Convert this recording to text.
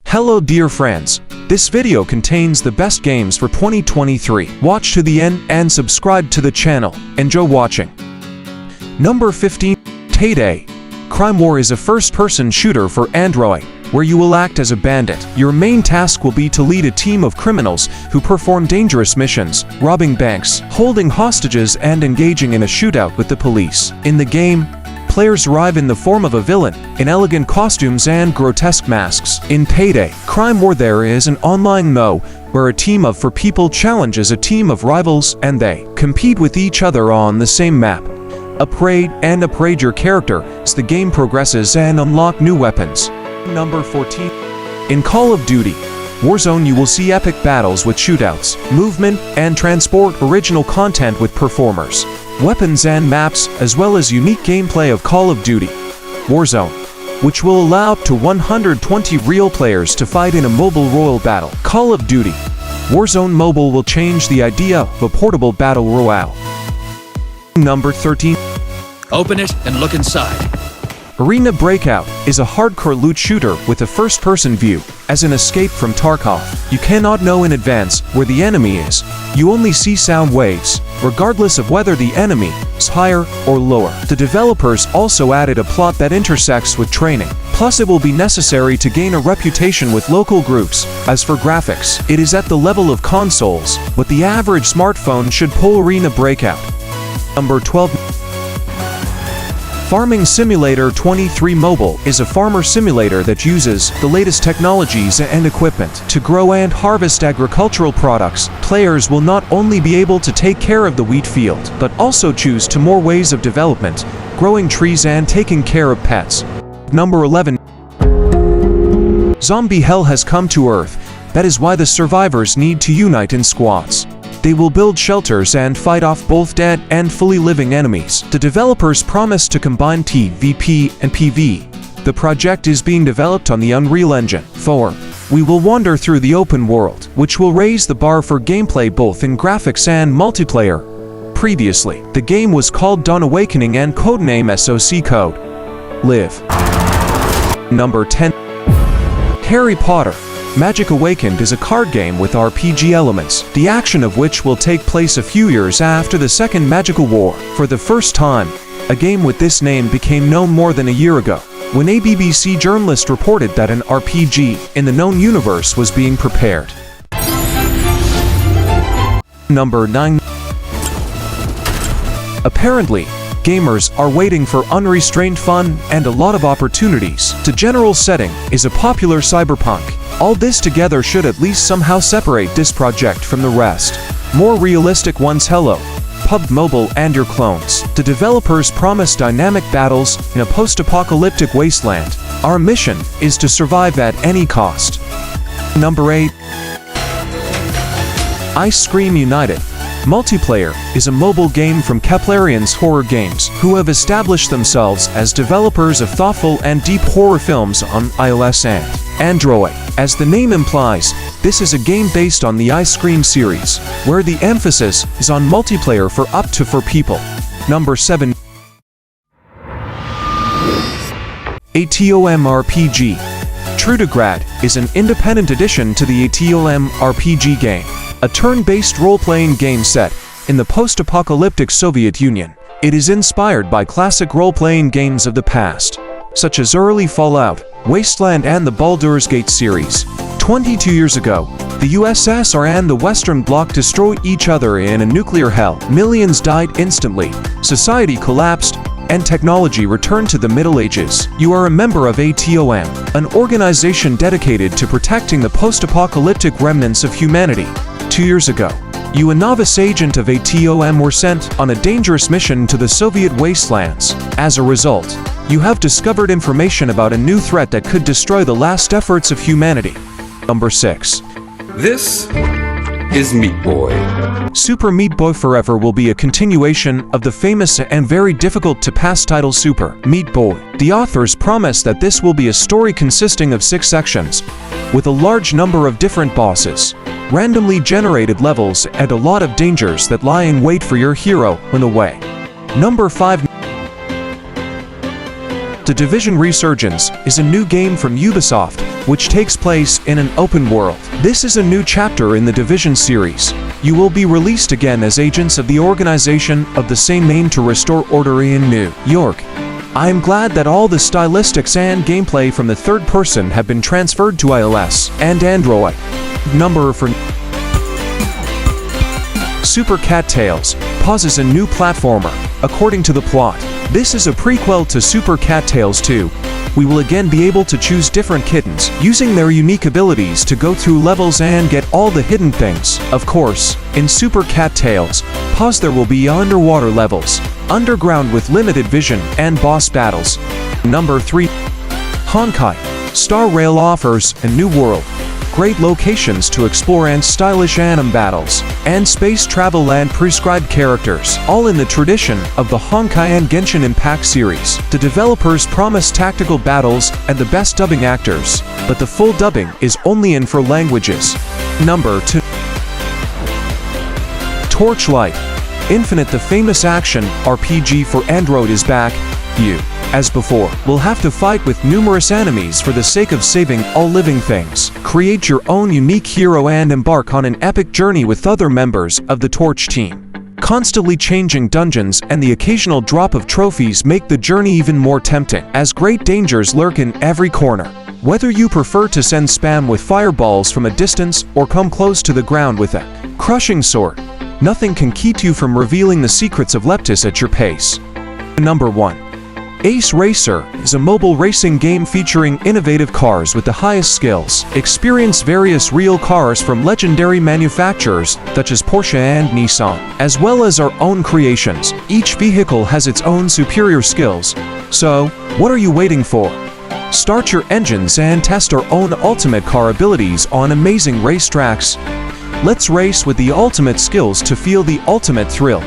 Hello dear friends, this video contains the best games for 2023. Watch to the end and subscribe to the channel. Enjoy watching. Number 15. Payday. Crime War is a first-person shooter for Android, where you will act as a bandit. Your main task will be to lead a team of criminals who perform dangerous missions, robbing banks, holding hostages, and engaging in a shootout with the police. In the game, players arrive in the form of a villain, in elegant costumes and grotesque masks. In Payday, Crime War, there is an online mode where a team of 4 people challenges a team of rivals and they compete with each other on the same map. Upgrade your character as the game progresses and unlock new weapons. Number 14. In Call of Duty Warzone, you will see epic battles with shootouts, movement, and transport, original content with performers, weapons and maps, as well as unique gameplay of Call of Duty Warzone, which will allow up to 120 real players to fight in a mobile royal battle. Call of Duty Warzone Mobile will change the idea of a portable battle royale. Number 13. Open it and look inside. Arena Breakout is a hardcore loot shooter with a first-person view. As an escape from Tarkov, you cannot know in advance where the enemy is. You only see sound waves, regardless of whether the enemy is higher or lower. The developers also added a plot that intersects with training. Plus, it will be necessary to gain a reputation with local groups. As for graphics, it is at the level of consoles, but the average smartphone should pull Arena Breakout. Number 12. Farming Simulator 23 Mobile is a farmer simulator that uses the latest technologies and equipment to grow and harvest agricultural products. Players will not only be able to take care of the wheat field, but also choose to more ways of development, growing trees and taking care of pets. Number 11. Zombie Hell has come to Earth. That is why the survivors need to unite in squads. They will build shelters and fight off both dead and fully living enemies. The developers promise to combine PvP and PvE. The project is being developed on the Unreal Engine 4. We will wander through the open world, which will raise the bar for gameplay both in graphics and multiplayer. Previously, the game was called Dawn Awakening and codename SOC Code Live. Number 10. Harry Potter Magic Awakened is a card game with RPG elements, the action of which will take place a few years after the Second Magical War. For the first time, a game with this name became known more than a year ago, when a BBC journalist reported that an RPG in the known universe was being prepared. Number 9. Apparently, gamers are waiting for unrestrained fun and a lot of opportunities. The general setting is a popular cyberpunk. All this together should at least somehow separate this project from the rest. More realistic ones. Hello, PUBG Mobile and your clones. The developers promise dynamic battles in a post-apocalyptic wasteland. Our mission is to survive at any cost. Number 8. Ice Cream United Multiplayer is a mobile game from Keplerians Horror Games, who have established themselves as developers of thoughtful and deep horror films on iOS and Android. As the name implies, this is a game based on the Ice Cream series, where the emphasis is on multiplayer for up to 4 people. Number 7. ATOM RPG Trudograd is an independent addition to the ATOM RPG game, a turn-based role-playing game set in the post-apocalyptic Soviet Union. It is inspired by classic role-playing games of the past, such as early Fallout, Wasteland, and the Baldur's Gate series. 22 years ago, the USSR and the Western Bloc destroyed each other in a nuclear hell. Millions died instantly, society collapsed, and technology returned to the Middle Ages. You are a member of ATOM, an organization dedicated to protecting the post-apocalyptic remnants of humanity. 2 years ago, you, a novice agent of ATOM, were sent on a dangerous mission to the Soviet wastelands. As a result, you have discovered information about a new threat that could destroy the last efforts of humanity. Number 6. This is Meat Boy. Super Meat Boy Forever will be a continuation of the famous and very difficult to pass title Super Meat Boy. The authors promise that this will be a story consisting of 6 sections, with a large number of different bosses, randomly generated levels, and a lot of dangers that lie in wait for your hero on the way. Number 5. The Devision Resurgence is a new game from Ubisoft, which takes place in an open world. This is a new chapter in the Devision series. You will be released again as agents of the organization of the same name to restore order in New York. I am glad that all the stylistics and gameplay from the third person have been transferred to iOS and Android. Number for Super Cat Tales, PAWS is a new platformer, according to the plot. This is a prequel to Super Cat Tales 2. We will again be able to choose different kittens, using their unique abilities to go through levels and get all the hidden things. Of course, in Super Cat Tales, PAWS there will be underwater levels, underground with limited vision, and boss battles. Number 3. Honkai. Star Rail offers a new world, great locations to explore and stylish anime battles, and space travel and prescribed characters, all in the tradition of the Honkai and Genshin Impact series. The developers promise tactical battles and the best dubbing actors, but the full dubbing is only in 4 languages. Number 2. Torchlight. Infinite, the famous action RPG for Android, is back. You, as before, will have to fight with numerous enemies for the sake of saving all living things. Create your own unique hero and embark on an epic journey with other members of the Torch team. Constantly changing dungeons and the occasional drop of trophies make the journey even more tempting, as great dangers lurk in every corner. Whether you prefer to send spam with fireballs from a distance or come close to the ground with a crushing sword, nothing can keep you from revealing the secrets of Leptis at your pace. Number 1. Ace Racer is a mobile racing game featuring innovative cars with the highest skills. Experience various real cars from legendary manufacturers such as Porsche and Nissan, as well as our own creations. Each vehicle has its own superior skills. So, what are you waiting for? Start your engines and test our own ultimate car abilities on amazing racetracks. Let's race with the ultimate skills to feel the ultimate thrill.